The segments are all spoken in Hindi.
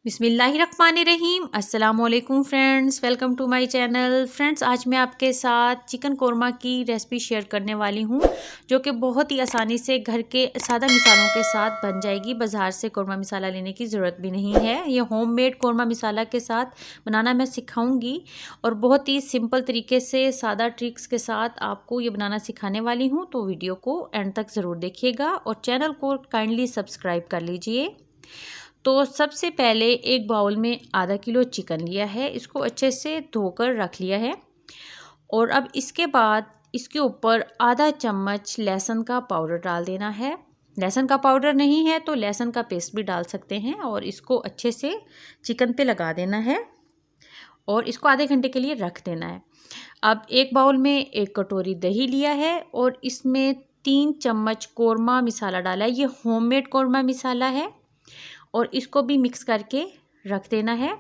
बिस्मिल्लाहिर्रहमानिर्रहीम। अस्सलाम वालेकुम friends, welcome to my channel. Friends, आज मैं आपके साथ चिकन कोरमा की रेसिपी शेयर करने वाली हूँ, जो कि बहुत ही आसानी से घर के सादा मिसालों के साथ बन जाएगी। बाज़ार से कोरमा मसाला लेने की ज़रूरत भी नहीं है। ये होममेड कोरमा मसाला के साथ बनाना मैं सिखाऊंगी और बहुत ही सिंपल तरीके से सादा ट्रिक्स के साथ आपको ये बनाना सिखाने वाली हूँ। तो वीडियो को एंड तक ज़रूर देखिएगा और चैनल को काइंडली सब्सक्राइब कर लीजिए। तो सबसे पहले एक बाउल में आधा किलो चिकन लिया है, इसको अच्छे से धोकर रख लिया है। और अब इसके बाद इसके ऊपर आधा चम्मच लहसुन का पाउडर डाल देना है। लहसुन का पाउडर नहीं है तो लहसुन का पेस्ट भी डाल सकते हैं और इसको अच्छे से चिकन पे लगा देना है और इसको आधे घंटे के लिए रख देना है। अब एक बाउल में एक कटोरी दही लिया है और इसमें 3 चम्मच कोरमा मसाला डाला है। ये होममेड कोरमा मसाला है और इसको भी मिक्स करके रख देना है।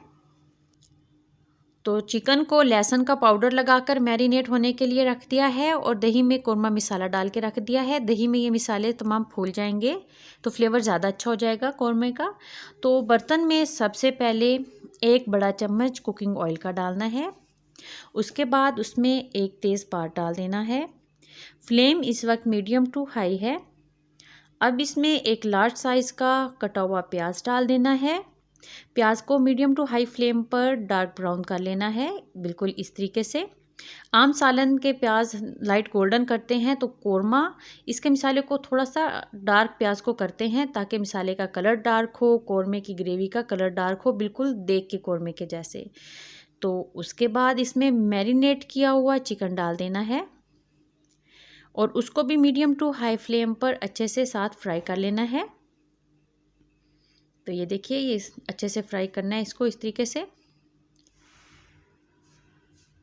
तो चिकन को लहसुन का पाउडर लगाकर मैरिनेट होने के लिए रख दिया है और दही में कोरमा मसाला डाल के रख दिया है। दही में ये मसाले तमाम फूल जाएंगे तो फ्लेवर ज़्यादा अच्छा हो जाएगा कोरमे का। तो बर्तन में सबसे पहले एक बड़ा चम्मच कुकिंग ऑयल का डालना है। उसके बाद उसमें एक तेज़पात डाल देना है। फ्लेम इस वक्त मीडियम टू हाई है। अब इसमें एक लार्ज साइज़ का कटा हुआ प्याज डाल देना है। प्याज को मीडियम टू हाई फ्लेम पर डार्क ब्राउन कर लेना है, बिल्कुल इस तरीके से। आम सालन के प्याज लाइट गोल्डन करते हैं तो कोरमा इसके मसाले को थोड़ा सा डार्क प्याज को करते हैं ताकि मसाले का कलर डार्क हो, कोरमे की ग्रेवी का कलर डार्क हो, बिल्कुल देख के कोरमे के जैसे। तो उसके बाद इसमें मैरिनेट किया हुआ चिकन डाल देना है और उसको भी मीडियम टू हाई फ्लेम पर अच्छे से साथ फ्राई कर लेना है। तो ये देखिए, ये अच्छे से फ्राई करना है इसको इस तरीके से।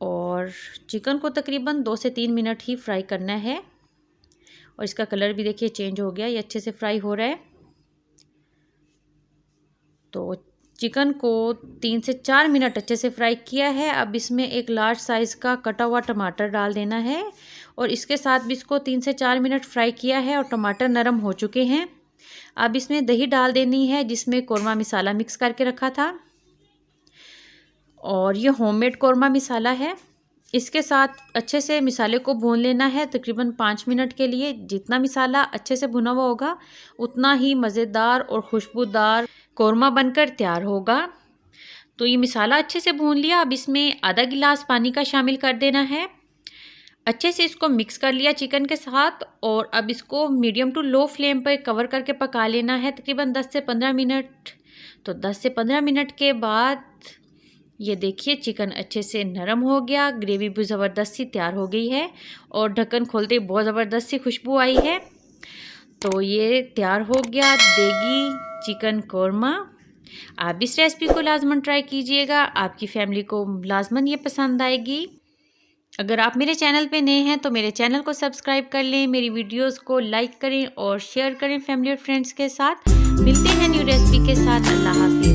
और चिकन को तकरीबन 2 से 3 मिनट ही फ्राई करना है और इसका कलर भी देखिए चेंज हो गया, ये अच्छे से फ्राई हो रहा है। तो चिकन को 3 से 4 मिनट अच्छे से फ्राई किया है। अब इसमें एक लार्ज साइज़ का कटा हुआ टमाटर डाल देना है और इसके साथ भी इसको 3 से 4 मिनट फ्राई किया है और टमाटर नरम हो चुके हैं। अब इसमें दही डाल देनी है जिसमें कोरमा मसाला मिक्स करके रखा था और ये होममेड कोरमा मसाला है। इसके साथ अच्छे से मसाले को भून लेना है तकरीबन 5 मिनट के लिए। जितना मसाला अच्छे से भुना हुआ होगा उतना ही मज़ेदार और खुशबूदार कोरमा बनकर तैयार होगा। तो ये मसाला अच्छे से भून लिया। अब इसमें आधा गिलास पानी का शामिल कर देना है। अच्छे से इसको मिक्स कर लिया चिकन के साथ और अब इसको मीडियम टू लो फ्लेम पर कवर करके पका लेना है तकरीबन 10 से 15 मिनट। तो 10 से 15 मिनट के बाद ये देखिए चिकन अच्छे से नरम हो गया, ग्रेवी भी ज़बरदस्त सी तैयार हो गई है और ढक्कन खोलते बहुत ज़बरदस्त सी खुशबू आई है। तो ये तैयार हो गया देगी चिकन कोरमा। आप इस रेसिपी को लाजमन ट्राई कीजिएगा, आपकी फैमिली को लाजमन ये पसंद आएगी। अगर आप मेरे चैनल पे नए हैं तो मेरे चैनल को सब्सक्राइब कर लें, मेरी वीडियोस को लाइक करें और शेयर करें फैमिली और फ्रेंड्स के साथ। मिलते हैं न्यू रेसिपी के साथ। अल्लाह हाफिज़।